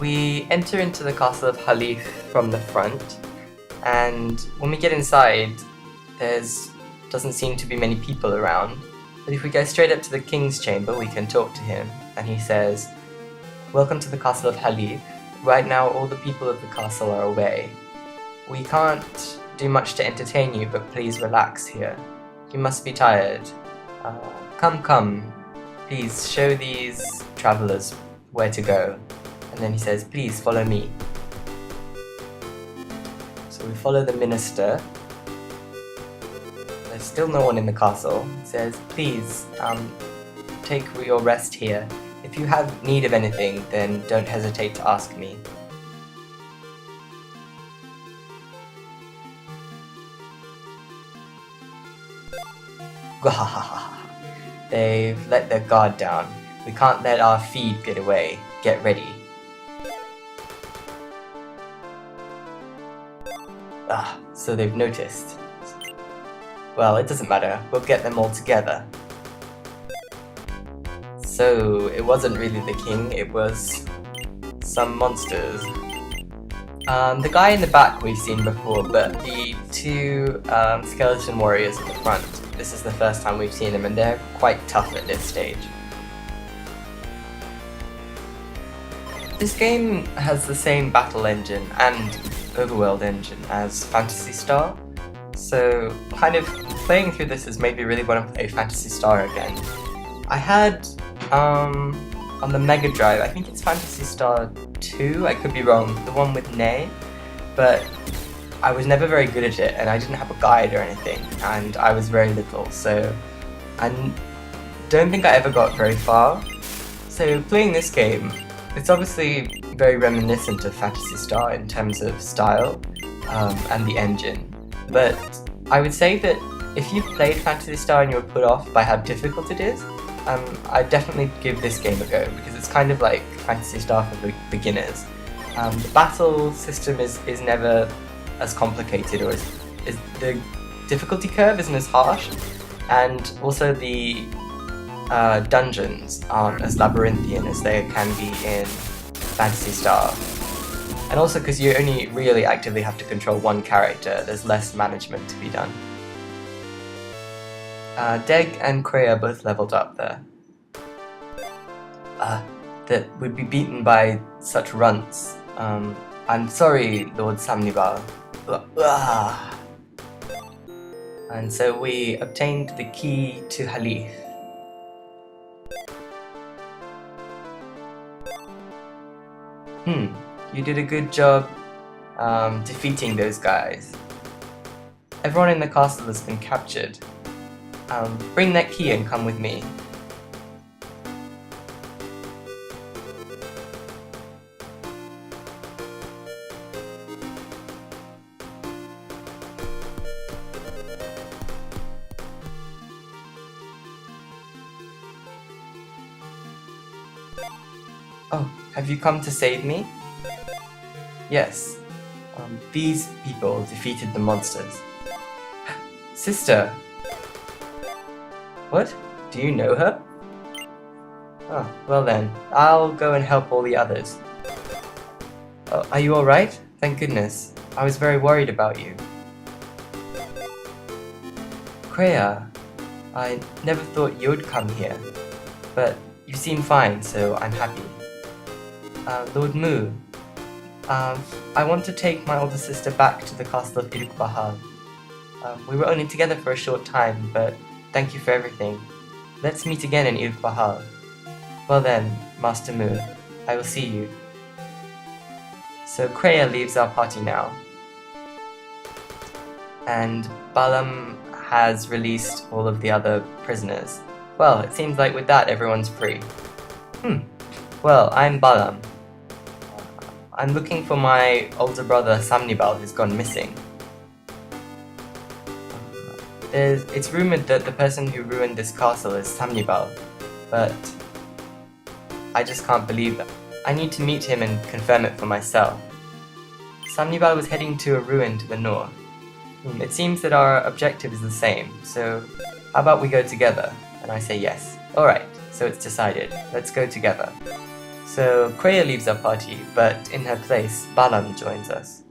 We enter into the castle of Haleef from the front, and when we get inside, doesn't seem to be many people around. But if we go straight up to the king's chamber, we can talk to him, and he says, "Welcome to the castle of Haleef. Right now, all the people of the castle are away. We can't do much to entertain you, but please relax here. You must be tired. Come, please show these travelers where to go." And then he says, "Please follow me." So we follow the minister. There's still no one in the castle. He says, "Please, take your rest here. If you have need of anything, then don't hesitate to ask me." They've let their guard down. We can't let our feed get away. Get ready. So they've noticed. Well, it doesn't matter. We'll get them all together. So it wasn't really the king, it was some monsters. The guy in the back we've seen before, but the two skeleton warriors at the front, this is the first time we've seen them, and they're quite tough at this stage. This game has the same battle engine and overworld engine as Phantasy Star, so kind of playing through this has made me really want to play Phantasy Star again. I had, on the Mega Drive, I think it's Phantasy Star 2, I could be wrong, the one with Ney, but I was never very good at it, and I didn't have a guide or anything, and I was very little, so I don't think I ever got very far. So playing this game, it's obviously very reminiscent of Phantasy Star in terms of style and the engine, but I would say that if you've played Phantasy Star and you were put off by how difficult it is, I'd definitely give this game a go, because it's kind of like Phantasy Star for beginners. The battle system is never as complicated, or the difficulty curve isn't as harsh, and also the dungeons aren't as labyrinthian as they can be in Phantasy Star. And also because you only really actively have to control one character, there's less management to be done. Deg and Crea both leveled up there. That would be beaten by such runts. I'm sorry, Lord Samnibal. And so we obtained the key to Haleef. You did a good job defeating those guys. Everyone in the castle has been captured. Bring that key and come with me. Oh, have you come to save me? Yes. These people defeated the monsters. Sister! What? Do you know her? Oh, well then, I'll go and help all the others. Are you alright? Thank goodness. I was very worried about you. Crea, I never thought you'd come here, but you seem fine, so I'm happy. Lord Mu, I want to take my older sister back to the castle of Bahal. We were only together for a short time, but thank you for everything. Let's meet again in Bahal. Well then, Master Mu, I will see you. So Crea leaves our party now. And Balam has released all of the other prisoners. Well, it seems like with that everyone's free. Well, I'm Balam. I'm looking for my older brother Samnibal, who's gone missing. It's rumored that the person who ruined this castle is Samnibal, but I just can't believe it. I need to meet him and confirm it for myself. Samnibal was heading to a ruin to the north. It seems that our objective is the same, so how about we go together? And I say yes. Alright, so it's decided. Let's go together. So Crea leaves our party, but in her place, Balam joins us.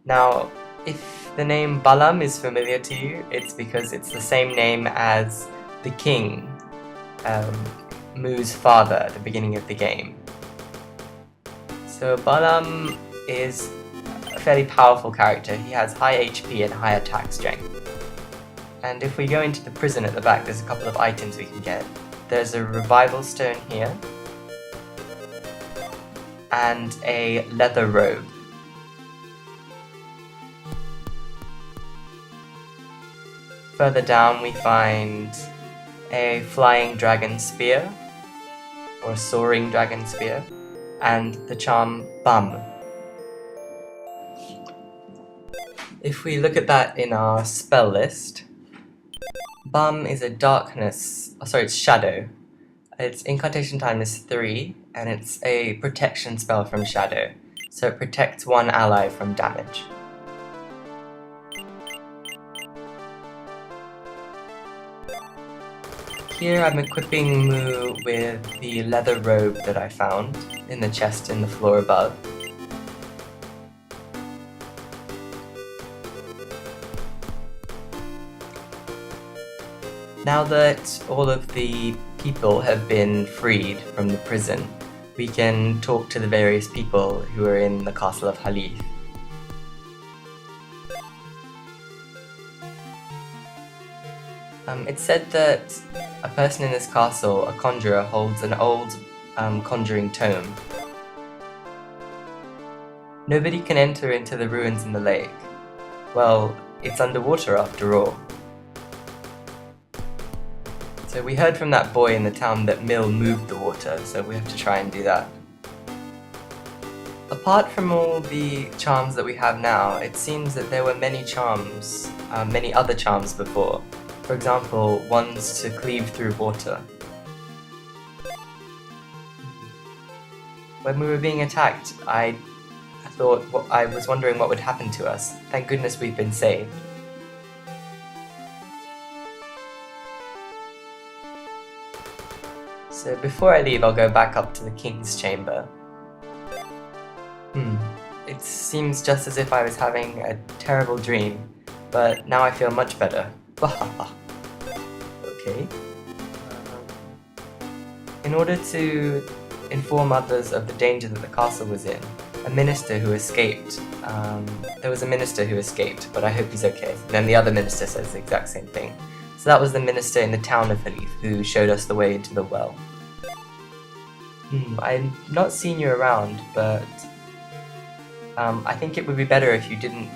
Now, if the name Balam is familiar to you, it's because it's the same name as the king, Mu's father at the beginning of the game. So Balam is a fairly powerful character. He has high HP and high attack strength. And if we go into the prison at the back, there's a couple of items we can get. There's a revival stone here, and a leather robe. Further down we find a flying dragon spear, or a soaring dragon spear, and the charm Bam. If we look at that in our spell list, Bam is a it's shadow. Its incantation time is 3, and it's a protection spell from shadow, so it protects one ally from damage. Here I'm equipping Mu with the leather robe that I found in the chest in the floor above. Now that all of the people have been freed from the prison, we can talk to the various people who are in the castle of Haleef. It's said that a person in this castle, a conjurer, holds an old conjuring tome. Nobody can enter into the ruins in the lake. Well, it's underwater after all. So we heard from that boy in the town that Mill moved the water, so we have to try and do that. Apart from all the charms that we have now, it seems that there were many other charms before. For example, ones to cleave through water. When we were being attacked, I was wondering what would happen to us. Thank goodness we've been saved. So before I leave, I'll go back up to the king's chamber. It seems just as if I was having a terrible dream, but now I feel much better. Okay. In order to inform others of the danger that the castle was in, a minister who escaped, there was a minister who escaped, but I hope he's okay. And then the other minister says the exact same thing. So that was the minister in the town of Haleef who showed us the way into the well. I've not seen you around, but I think it would be better if you didn't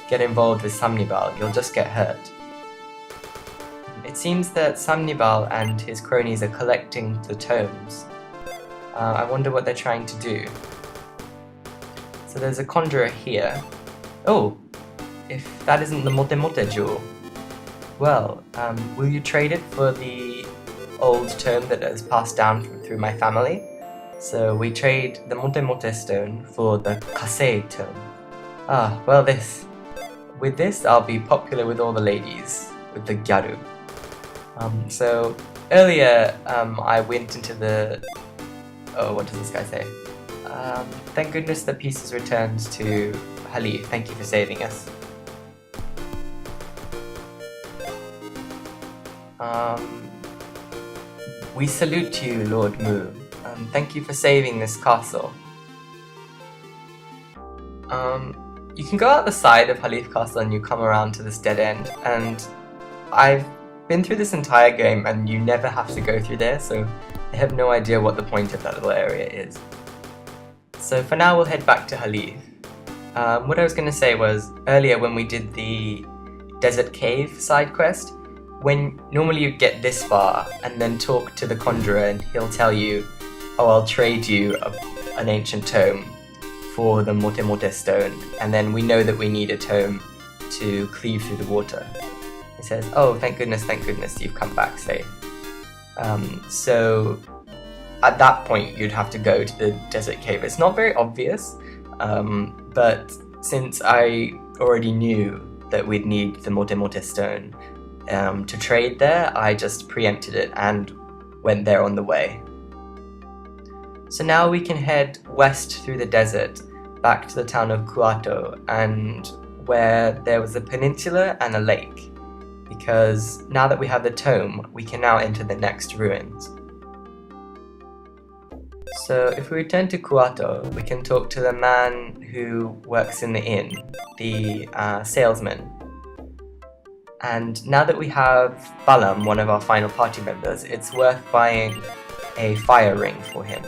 get involved with Samnibal. You'll just get hurt. It seems that Samnibal and his cronies are collecting the tomes. I wonder what they're trying to do. So there's a conjurer here. Oh, if that isn't the Mote Mote jewel. Well, will you trade it for the old tome that has passed down through my family? So we trade the Mote Mote stone for the Kase tome. Well with this I'll be popular with all the ladies, with the Gyaru. So earlier I went into the... Oh, what does this guy say? Thank goodness the peace is returned to Haleef. Thank you for saving us. We salute you, Lord Mu. Thank you for saving this castle. You can go out the side of Haleef Castle and you come around to this dead end, and I've been through this entire game and you never have to go through there, so I have no idea what the point of that little area is. So for now we'll head back to Haleef. What I was going to say was, earlier when we did the Desert Cave side quest, when normally you get this far and then talk to the conjurer and he'll tell you, oh, I'll trade you an ancient tome for the Mote Mote stone, and then we know that we need a tome to cleave through the water. It says, oh, thank goodness you've come back safe. So at that point you'd have to go to the Desert Cave. It's not very obvious, but since I already knew that we'd need the Mote Mote stone to trade there, I just preempted it and went there on the way. So now we can head west through the desert back to the town of Kuato, and where there was a peninsula and a lake, because now that we have the tome, we can now enter the next ruins. So if we return to Kuato, we can talk to the man who works in the inn, the salesman. And now that we have Balam, one of our final party members, it's worth buying a fire ring for him.